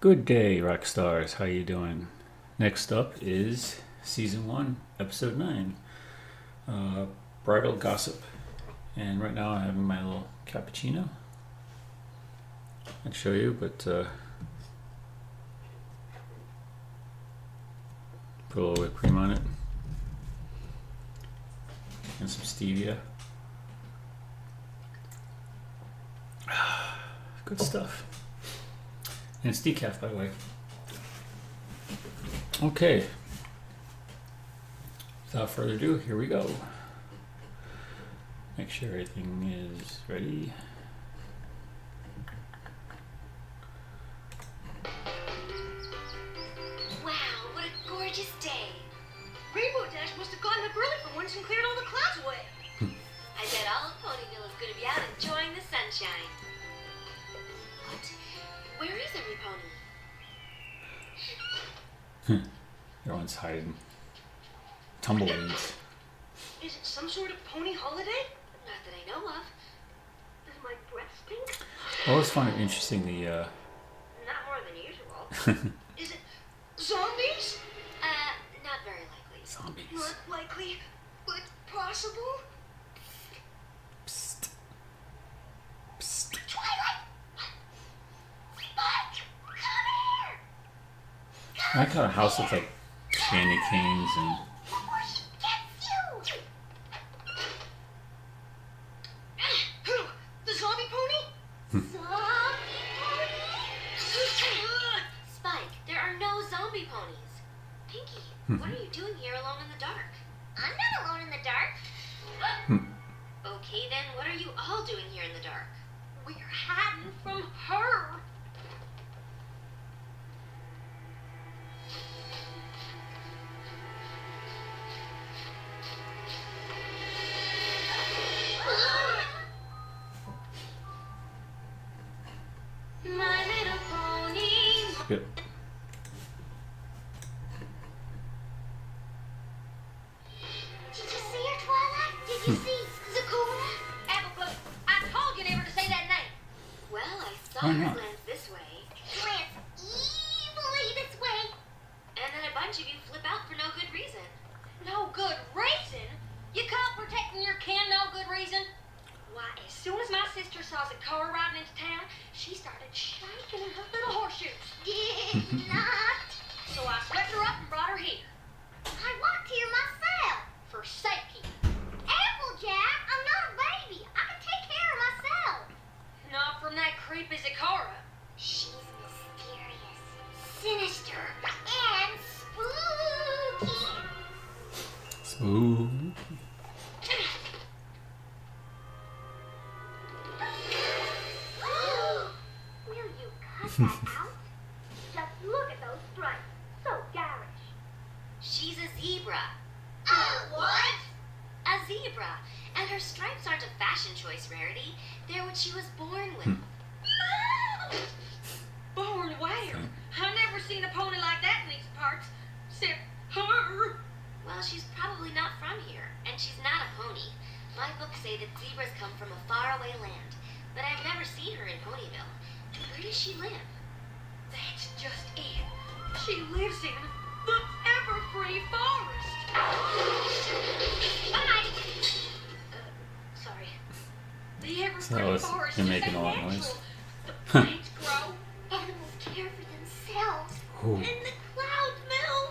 Good day, rock stars. How you doing? Next up is season 1, episode 9, Bridle Gossip. And right now I'm having my little cappuccino. I'd show you, but put a little whipped cream on it and some stevia. Good stuff. And it's decaf, by the way. Okay. Without further ado, here we go. Make sure everything is ready. Wow, what a gorgeous day. Rainbow Dash must have gotten up early for once and cleared all the clouds away. I bet all of Ponyville is going to be out enjoying the sunshine. What? Where is every pony? Everyone's hiding. Tumbleweeds. Is it some sort of pony holiday? Not that I know of. Is my breast pink? I always find it interesting the Not more than usual. Is it zombies? Not very likely. zombies. Not likely, but possible? Psst. Psst. Twilight! Spike! Come here! I like how the house looks like candy canes and Before she gets you! Who? The zombie pony? Zombie pony? Spike, there are no zombie ponies. Pinky, what are you doing here alone in the dark? I'm not alone in the dark. Okay then, what are you all doing here in the dark? We're hiding from her. My little pony. yep. Did you see her, Twilight? Did you see Zakura? Applefoot, I told you never to say that name. Well, I saw Why her not? glance this way. Glance evilly this way. And then a bunch of you flip out for no good reason. No good reason? You call protecting your kin no good reason? Why, as soon as my sister saw Zakura riding into town, she started shaking in her little horseshoes. Did not. So I swept her up and brought her here. I walked here myself. For safekeeping. Applejack, I'm not a baby. I can take care of myself. Not from that creepy Zakura. She's mysterious, sinister, and spooky. Smooth. Will you cut that out? Just look at those stripes. So garish. She's a zebra. A what? A zebra. And her stripes aren't a fashion choice rarity. They're what she was born with. Born where? I've never seen a pony like that in these parts. Except her. Well, she's probably not from here. And she's not a pony. My books say that zebras come from a faraway land. But I've never seen her in Ponyville. Where does she live? That's just it. She lives in the Everfree Forest. Bye. Sorry. The Everfree So Forest you're is making a a lot of natural. noise. The plants grow. Animals care for themselves. Ooh. And the clouds move.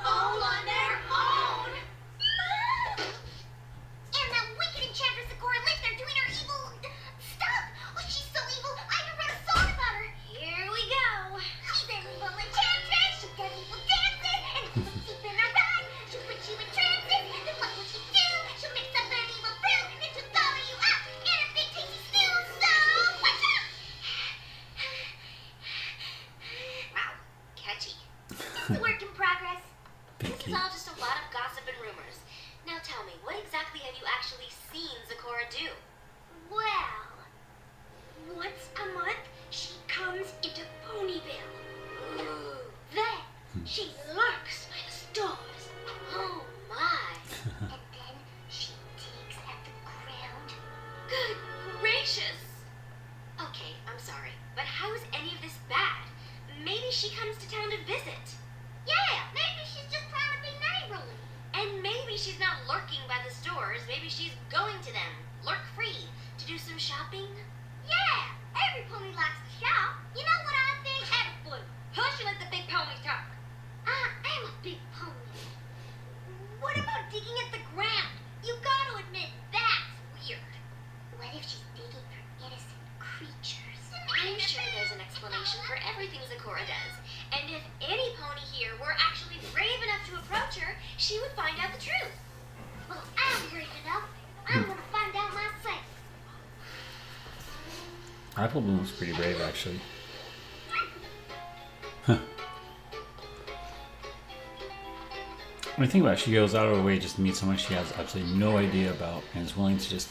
All on their own. And that wicked enchantress Zakura lives there doing her evil stuff. Oh, she's so evil, I even wrote a song about her. Here we go. She's an evil enchantress. She does evil dances. And if you sleep in her eyes, she'll put you in trances. And what will she do? She'll mix up an evil brew and she'll gobble you up in a big tasty stew. So, watch out! Wow, catchy. It's a work in progress. This Pinky. is all just a lot of gossip and rumors. Now tell me, what exactly have you actually seen Zakura do? Well, once a month, she comes into Ponyville. Ooh. Then, she lurks by the stores. Oh my. And then she digs at the ground. Good gracious. Okay, I'm sorry, but how is any of this bad? Maybe she comes to town to visit. Yeah, maybe she's just trying to be neighborly. And maybe she's not lurking by the stores. Maybe she's going to them, lurk free, to do some shopping. Yeah, every pony likes to shop. You know what I think? Blue, hush and let the big ponies talk. I am a big pony. What about digging at the ground? You gotta admit, that's weird. What if she's digging for innocent creatures? I'm sure there's an explanation for everything Zecora does. And if any pony here were actually brave enough to approach her, she would find out the truth. Well, I'm brave enough. I'm gonna find out myself. Apple Bloom's pretty brave, actually. Huh. When I think about it, she goes out of her way just to meet someone she has absolutely no idea about and is willing to just...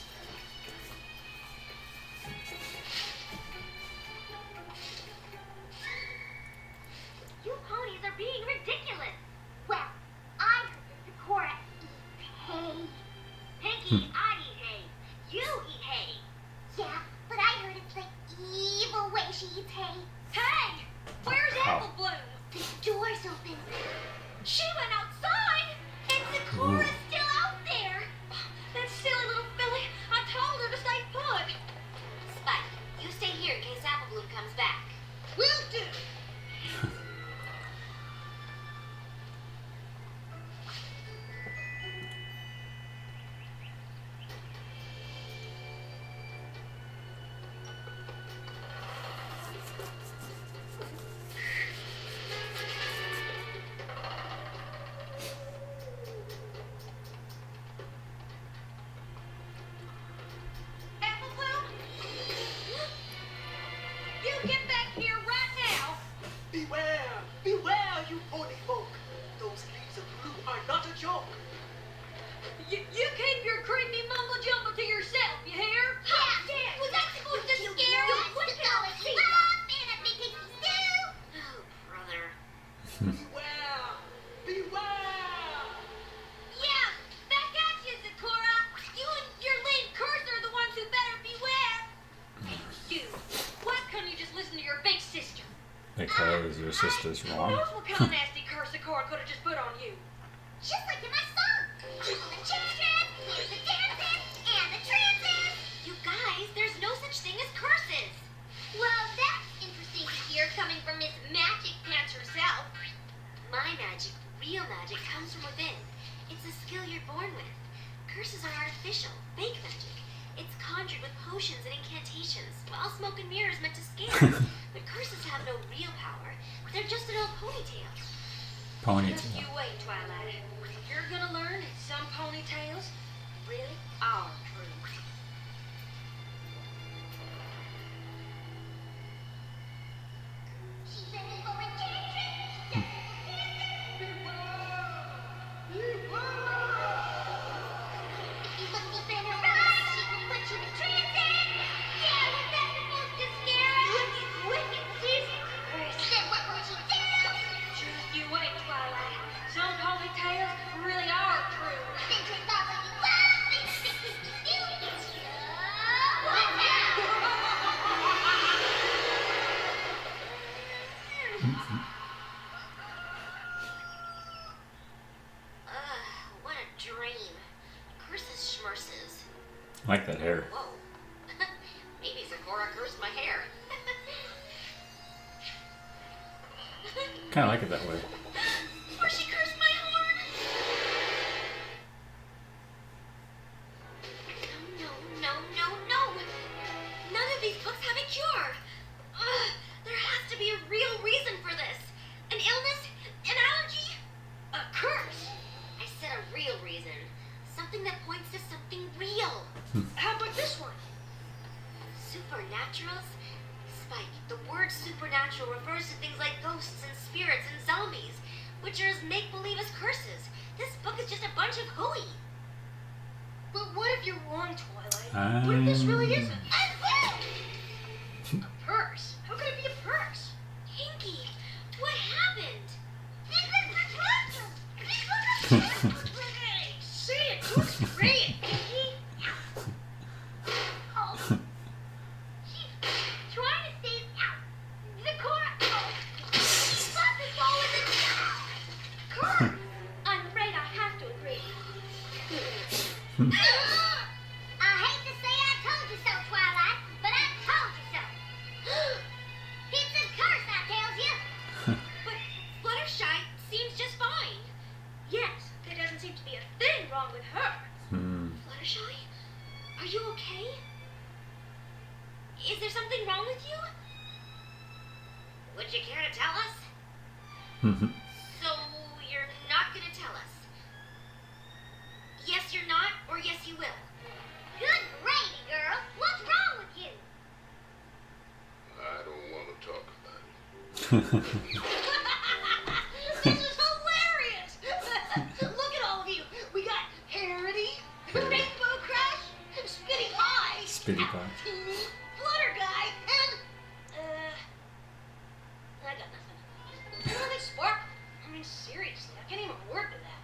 You ponies are being ridiculous. Well, I heard that Zecora eats hay. Pinky, I eat hay. You eat hay. Yeah, but I heard it's the evil way she eats hay. Hey! Where's Apple Bloom? The door's open. She went outside, and Zecora's still out there. That silly little filly. I told her to stay put. Spike, you stay here in case Apple Bloom comes back. Will do. Apple Bloom? You get back here right now. Beware! Beware, you pony folk! Those leaves of blue are not a joke! You keep your creepy mumble jumble to yourself, you hear? Yeah. Was that supposed to scare us? What the hell is he? And a big piggy stew. Oh, brother. Beware! Beware! Yeah, back at you, Zecora. You and your lame curse are the ones who better beware. Hey, you. Why couldn't you just listen to your big sister? Because your sister's Who wrong. knows what kind of nasty curse Zecora could have just put on you? Just like in my song. The children, the dancing, and the trances. You guys, there's no such thing as curses. Well, that's interesting to hear coming from Miss Magic Pants herself. My magic, real magic, comes from within. It's a skill you're born with. Curses are artificial, fake magic. It's conjured with potions and incantations, while smoke and mirrors meant to scare. But curses have no real power. They're just an old ponytail. Just Ponytail. you wait, Twilight. You're gonna learn that some ponytails really are true. She's ready for a tantrum. If you look deep in her eyes, she will put you in trance. Yeah, was that supposed to scare us? Wicked season. Then what will she do? Just you wait, Twilight. Some ponytails really are true. Then turns out like you love me. What now? What a dream. Curses schmerses. I like that hair. Whoa. Maybe Zecora cursed my hair. Kind of like it that way. Or she cursed my horn. No. None of these books have a cure. There has to be a real reason for this. An illness? An allergy? A curse? I said a real reason. Something that points to something real. How about this one? Supernaturals? Spike, the word supernatural refers to things like ghosts and spirits and zombies, which are as make-believe as curses. This book is just a bunch of hooey. But what if you're wrong, Twilight? What if this really isn't? A purse? How could it be a purse? Hinky, what happened? Say it, looks great, Hinky. Oh. She's trying to stay out. Zecora. Oh. Would you care to tell us? So, you're not gonna tell us? Yes, you're not, or yes, you will? Good gravy, girl. What's wrong with you? I don't want to talk about it. This is hilarious! Look at all of you. We got Harity, Rainbow Crush, Spitty Pie, Spitty Pie. Flutter Guy, and I got nothing. Look at Spark. I mean, seriously, I can't even work with that.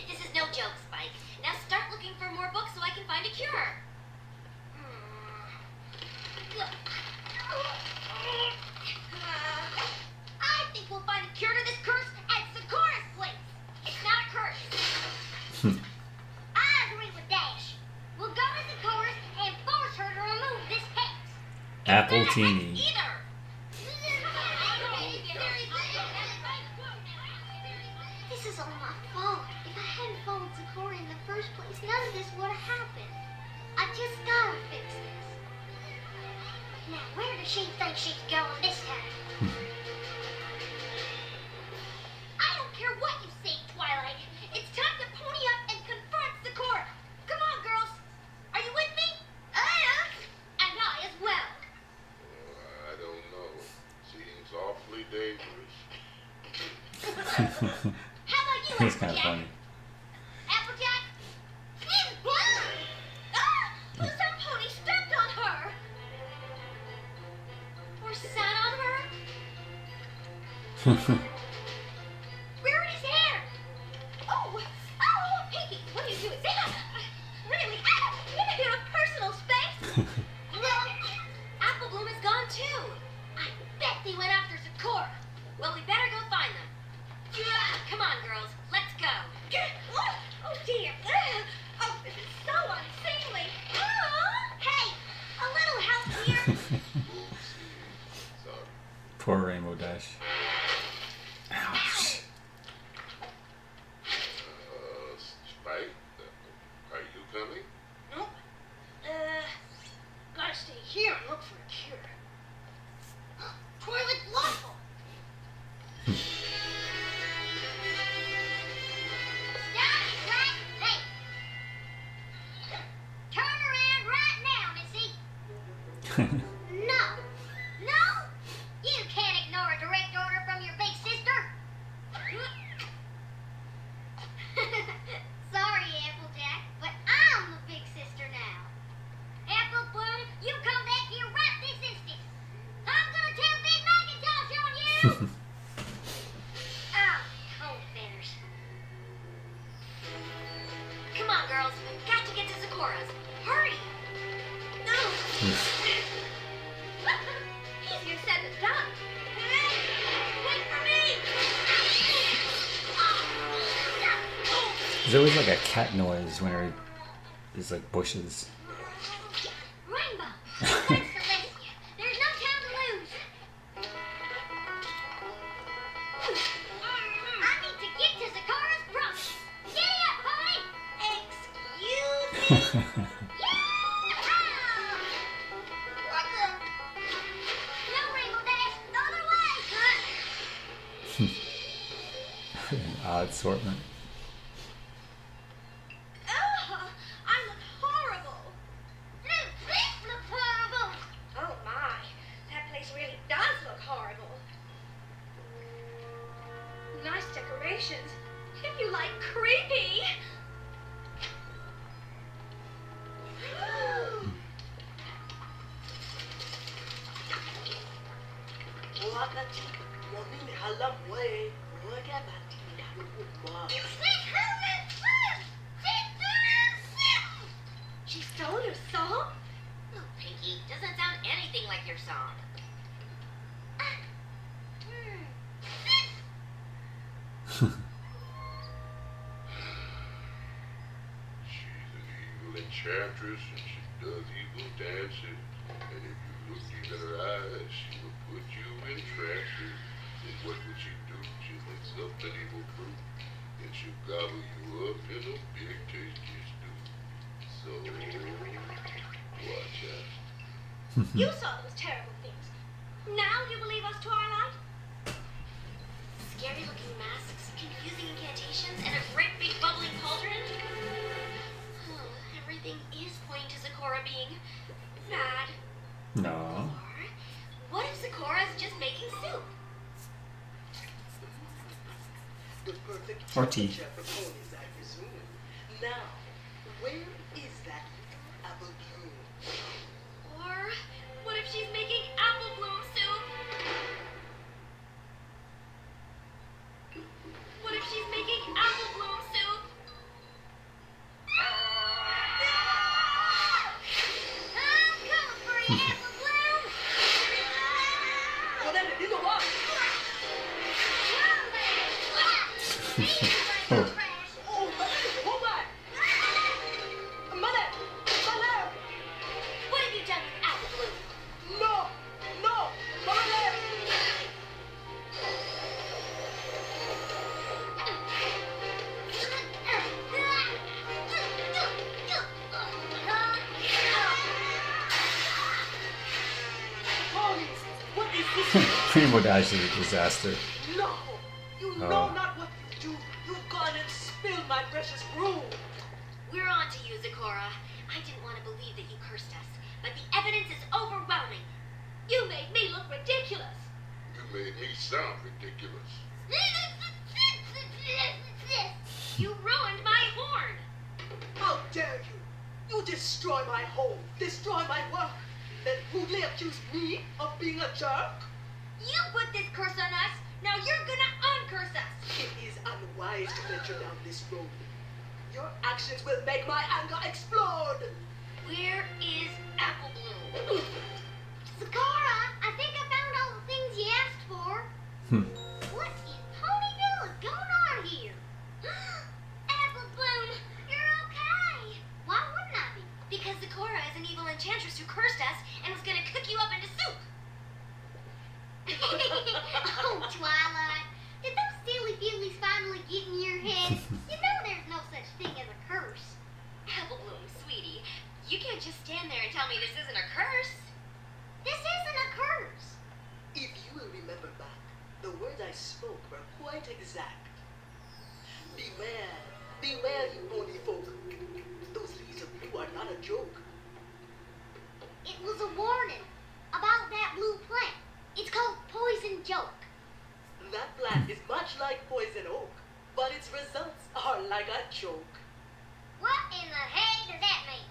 This is no joke, Spike. Now start looking for more books so I can find a cure. I think we'll find a cure to this curse at Sakura's place. It's not a curse. I agree with Dash. We'll go to Sakura's and force her to remove this hex. Apple Not a hex Teeny. either. This is all my fault. If I hadn't followed Sakura in the first place, none of this would have happened. I just gotta fix this. Now, where does she think she's going this time? I don't care what you say, Twilight. It's time to pony up and confront Sakura. Come on, girls. Are you with me? I am. And I as well. I don't know. Seems awfully dangerous. How about you, It's kind of Applejack? funny. Applejack? Some pony stepped on her. Or sat on her. Rarity's hair. Oh, Pinky, what are you doing? Really? In a personal space? Well, Apple Bloom is gone too. I bet they went after Sakura. Well, we better go find them. Come on, girls. Let's go. Oh, dear. Oh, this is so unseemly. Hey, a little help here. Sorry. Poor Rainbow Dash. Ouch. Spike, are you coming? Nope. Gotta stay here and look for a cure. Toilet waffle. Stop, Black. Hey. Turn around right now, Missy. No. No? You can't ignore a direct order from your big sister. Sorry, Applejack, but I'm the big sister now. Apple Bloom, you come back here right this instant. I'm gonna tell Big Macintosh on you. Oh, cold feathers. Come on, girls. We've got to get to Sakura's. Hurry. No. Easier said than done. Wait for me. There's always like a cat noise when there's like bushes. Rainbow. That's Celestia. There's no time to lose. I need to get to Sakura's brunch. Giddy up, honey. Excuse me. Yeah! What the? No, Rainbow Dash. The other way. Odd assortment. I look horrible. This looks horrible. Oh my, that place really does look horrible. Nice decorations, if you like creepy. She stole your song? Oh, Pinky, doesn't sound anything like your song. She's an evil enchantress and she does evil dances. And if you look deep in her eyes, she will put you in trances. And what will she do? She'll mix up an evil fruit. And she'll gobble you up in a big tasty stew. So, watch out. You saw those terrible things. Now you believe us, Twilight? Scary looking masks, confusing incantations, and a great big bubbling cauldron? Everything is pointing to Zecora being bad. No. Or what if Zecora's just making soup? The perfect Or tea. temperature for ponies, I presume. Now, where is that apple bloom? Or what if she's making apple bloom soup? What if she's making apple bloom soup? I'm coming for you, apple bloom! Well, then it is a walk. Oh. Oh, hold on. Mother! Mother! What have you done with apple bloom? No! No! Mother! Ponies, what is this? FiM would actually be a disaster. No! You know Oh. not what you do. You've gone and spilled my precious brew. We're on to you, Zecora. I didn't want to believe that you cursed us, but the evidence is overwhelming. You made me look ridiculous. You made me sound ridiculous. You ruined my horn. How dare you! You destroy my home, destroy my work, then rudely accuse me of being a jerk? You put this curse on us. Now you're gonna uncurse us. It is unwise to venture down this road. Your actions will make my anger explode. Where is Apple Bloom? Zecora, I think I found all the things you asked for. What in Ponyville is going on here? Apple Bloom, you're okay. Why wouldn't I be? Because Zecora is an evil enchantress who cursed us and was gonna cook you up into soup. Oh, Twilight. Did those silly feelies finally get in your head? You know there's no such thing as a curse. Apple Bloom, sweetie, you can't just stand there and tell me this isn't a curse. This isn't a curse. If you will remember back, the words I spoke were quite exact. Beware, beware, you pony folk. Those leaves of blue are not a joke. It was a warning about that blue plant. It's called Poison Joke. That plant is much like poison oak, but its results are like a joke. What in the hay does that mean?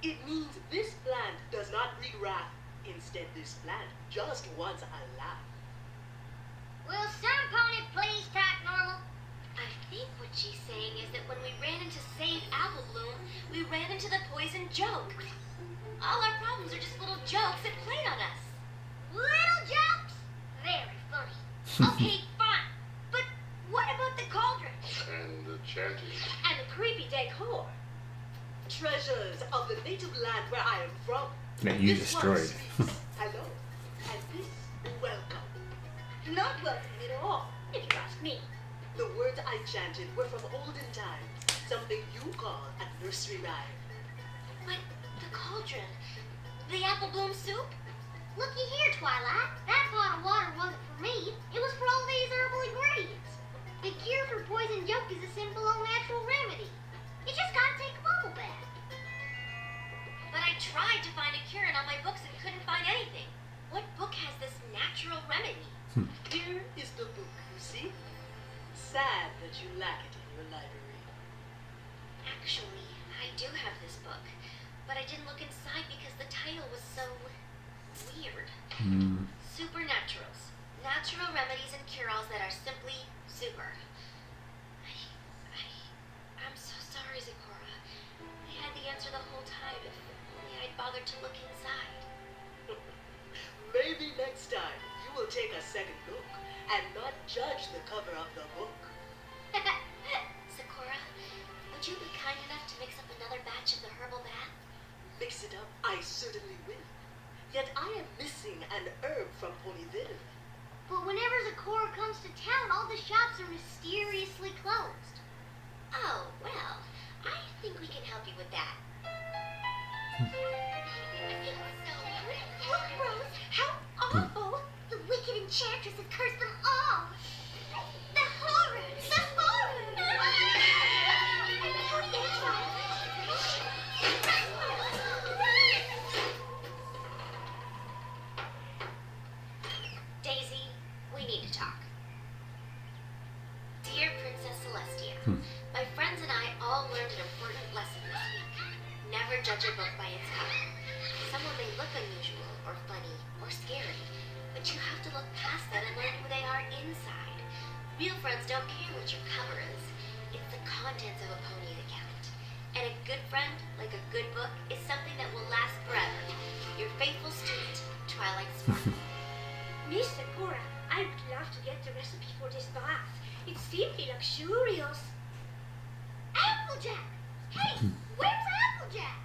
It means this plant does not breed wrath. Instead, this plant just wants a laugh. Will some pony please talk normal? I think what she's saying is that when we ran in to save Apple Bloom, we ran into the poison joke. All our problems are just little jokes that played on us. Little jokes? Very funny. Okay, fine. But what about the cauldron? And the chanting. And the creepy decor? Treasures of the native land where I am from. That you This one destroyed. speaks hello, and this welcome. Not welcome at all, if you ask me. The words I chanted were from olden times, something you call a nursery rhyme. But the cauldron, the Apple Bloom soup? Looky here, Twilight. That pot of water wasn't for me. It was for all these herbal ingredients. The cure for poison joke is a simple, all-natural remedy. You just gotta take a bubble bath. But I tried to find a cure in all my books and couldn't find anything. What book has this natural remedy? Here is the book, you see? Sad that you lack it in your library. Actually, I do have this book, but I didn't look inside because the title was so weird. Supernaturals. Natural remedies and cure-alls that are simply super. I'm so sorry, Zecora. I had the answer the whole time if only I'd bothered to look inside. Maybe next time you will take a second look and not judge the cover of the book. Zecora, would you be kind enough to mix up another batch of the herbal bath? Mix it up, I certainly will. Yet I am missing an herb from Ponyville. But whenever Zecora comes to town, all the shops are mysteriously closed. Oh, well, I think we can help you with that. Look, Rose, how awful! enchantress had cursed them all. The horror! The horror! Hurry, Twilight! Daisy, we need to talk. Dear Princess Celestia, my friends and I all learned an important lesson this week. Never judge a book by its cover. Someone may look unusual, or funny, or scary, but you have to look past that and learn who they are inside. Real friends don't care what your cover is. It's the contents of a pony that count. And a good friend, like a good book, is something that will last forever. Your faithful student, Twilight s1ep9. Miss Sakura, I'd love to get the recipe for this bath. It's simply luxurious. Applejack! Hey, where's Applejack?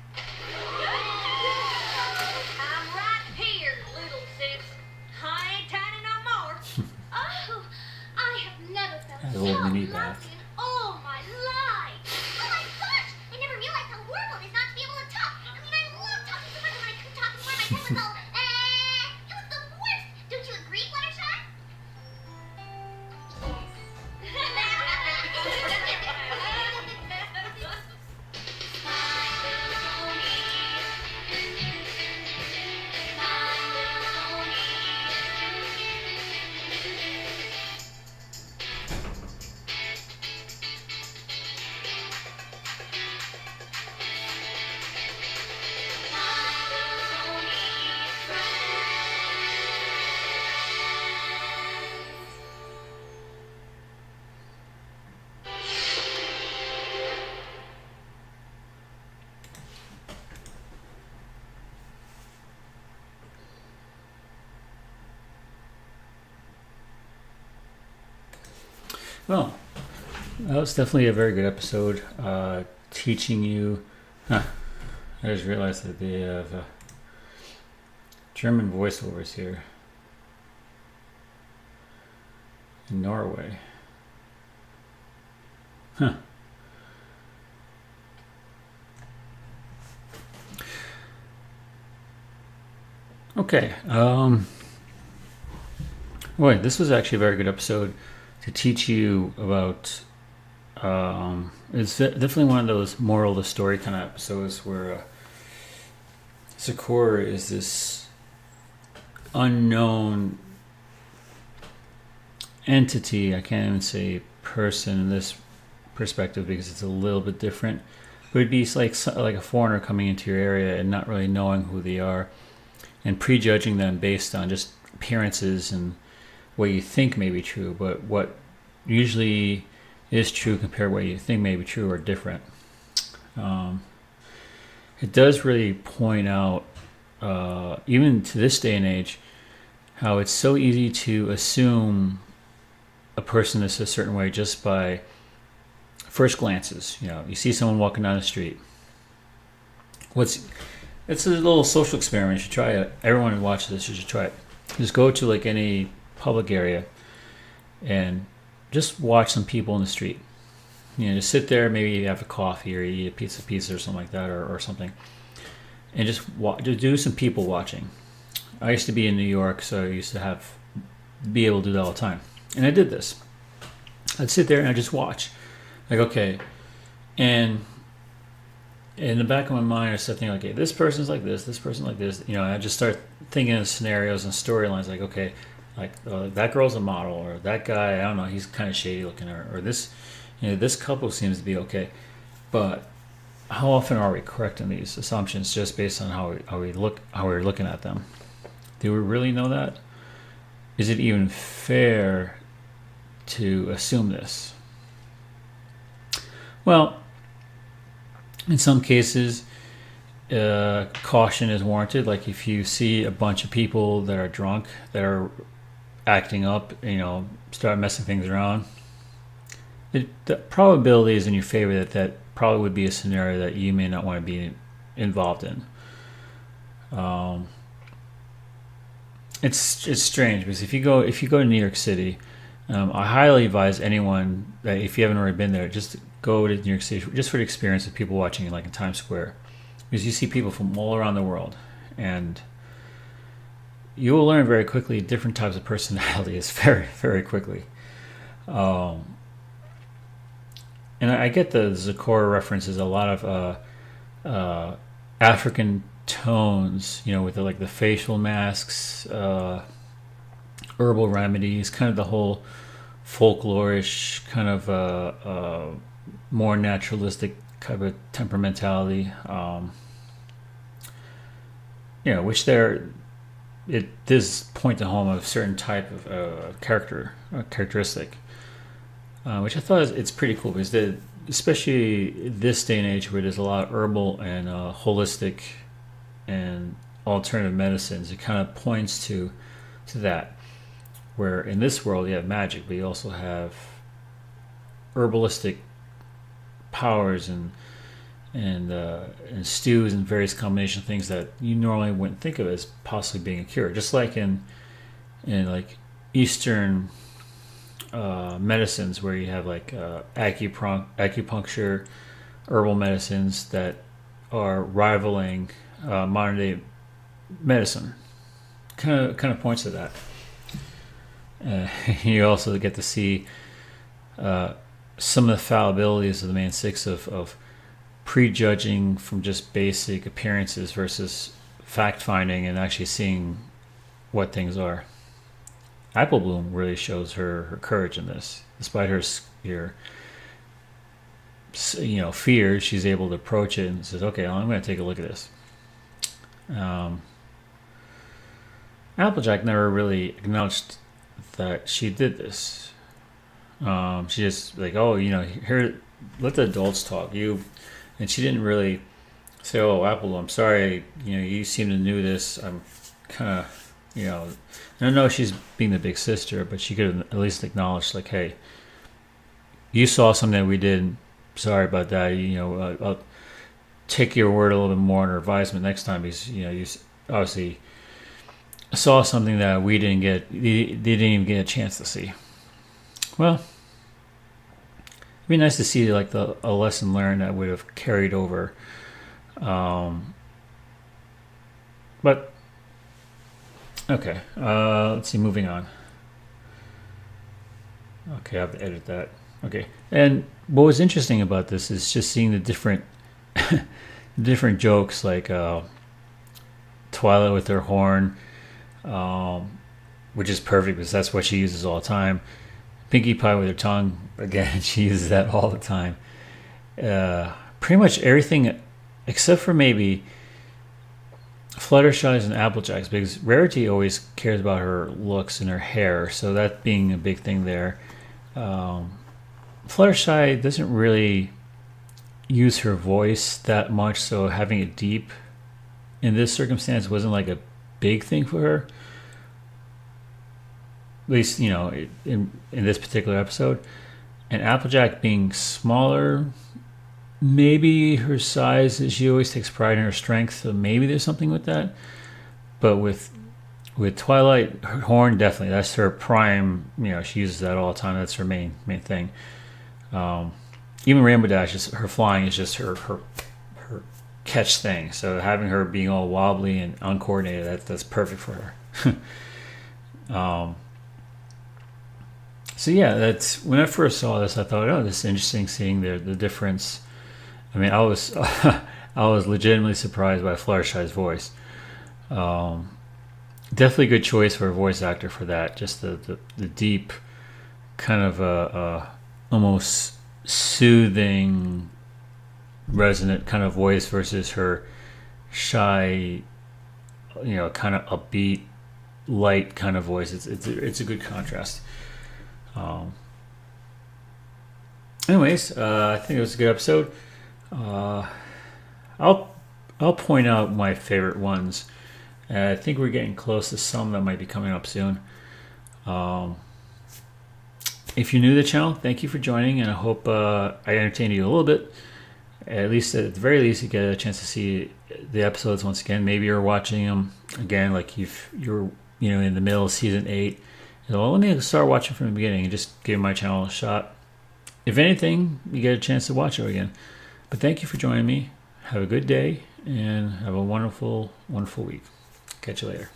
I'm right here, little sis. I ain't tiny no more. Oh, I have never felt A so little mini lovely bath. in all my life. Oh my gosh! I never realized how horrible it is not to be able to talk. I mean, I love talking so much when I could talk before my head was all, it was the worst. Don't you agree, Fluttershy? Well, that was definitely a very good episode. Teaching you. I just realized that they have German voiceovers here in Norway. Huh. Okay. Boy, this was actually a very good episode to teach you about. It's definitely one of those moral of the story kind of episodes where Sakura is this unknown entity. I can't even say person in this perspective because it's a little bit different. But it'd be like a foreigner coming into your area and not really knowing who they are and prejudging them based on just appearances and what you think may be true, but what usually is true compared to what you think may be true are different. It does really point out, even to this day and age, how it's so easy to assume a person is a certain way just by first glances. You know, you see someone walking down the street. It's a little social experiment. You should try it. Everyone who watches this, you should try it. Just go to like any public area and just watch some people in the street. You know, just sit there, maybe you have a coffee or you eat a pizza or something like that, or something, and just do some people watching. I used to be in New York, so I used to be able to do that all the time, and I did this. I'd sit there and I'd just watch, like, okay, and in the back of my mind I started thinking, okay, this person's like this person's like this, you know, and I just start thinking of scenarios and storylines, like, okay, like that girl's a model, or that guy, I don't know, he's kind of shady looking, or this, you know, this couple seems to be okay. But how often are we correct in these assumptions just based on how we're looking at them? Do we really know that? Is it even fair to assume this? Well, in some cases, caution is warranted. Like if you see a bunch of people that are drunk, that are acting up, you know, start messing things around, the probability is in your favor that probably would be a scenario that you may not want to be involved in. It's strange because if you go to New York City, I highly advise anyone that if you haven't already been there, just go to New York City just for the experience of people watching it, like in Times Square, because you see people from all around the world, and you will learn very quickly different types of personalities very, very quickly. And I get the Zecora references, a lot of African tones, with like the facial masks, herbal remedies, kind of the whole folklorish kind of more naturalistic kind of temperamentality. Which it does point to home of a certain type of characteristic, which I thought it's pretty cool, because especially this day and age where there's a lot of herbal and holistic and alternative medicines, it kind of points to that, where in this world you have magic, but you also have herbalistic powers and stews and various combination of things that you normally wouldn't think of as possibly being a cure. Just like in like Eastern medicines, where you have like acupuncture, herbal medicines that are rivaling modern day medicine. Kind of points to that. You also get to see some of the fallibilities of the main six of prejudging from just basic appearances versus fact finding and actually seeing what things are. Apple Bloom really shows her courage in this, despite her fears. She's able to approach it and says, "Okay, I'm going to take a look at this." Applejack never really acknowledged that she did this. She just like, "Oh, here, let the adults talk." And she didn't really say, "Oh, Apple, I'm sorry, you seem to knew this. I'm kind of, and I know she's being the big sister, but she could have at least acknowledged, like, hey, you saw something that we did. Sorry about that. I'll take your word a little bit more on her advisement next time, because, you obviously saw something that we didn't get, they didn't even get a chance to see." Well, it'd be nice to see like a lesson learned that would have carried over. But okay, let's see. Moving on. Okay, I have to edit that. Okay, and what was interesting about this is just seeing the different jokes, like Twilight with her horn, which is perfect because that's what she uses all the time. Pinkie Pie with her tongue, again, she uses that all the time. Pretty much everything except for maybe Fluttershy's and Applejack's, because Rarity always cares about her looks and her hair, so that being a big thing there. Fluttershy doesn't really use her voice that much, so having it deep in this circumstance wasn't like a big thing for her. At least, in this particular episode. And Applejack being smaller, maybe her size, she always takes pride in her strength, so maybe there's something with that. But with Twilight, her horn, definitely, that's her prime, she uses that all the time, that's her main thing. Even Rainbow Dash, her flying is just her catch thing, so having her being all wobbly and uncoordinated, that's perfect for her. So yeah, that's when I first saw this, I thought, oh, this is interesting seeing the difference. I mean, I was I was legitimately surprised by Fluttershy's voice. Definitely a good choice for a voice actor for that. Just the deep, kind of almost soothing, resonant kind of voice versus her shy, kind of upbeat, light kind of voice. It's a good contrast. Anyways, I think it was a good episode. I'll point out my favorite ones. I think we're getting close to some that might be coming up soon. If you're new to the channel, thank you for joining, and I hope I entertained you a little bit. At the very least, you get a chance to see the episodes once again. Maybe you're watching them again, like you're in the middle of season 8. So let me start watching from the beginning and just give my channel a shot. If anything, you get a chance to watch it again. But thank you for joining me. Have a good day and have a wonderful, wonderful week. Catch you later.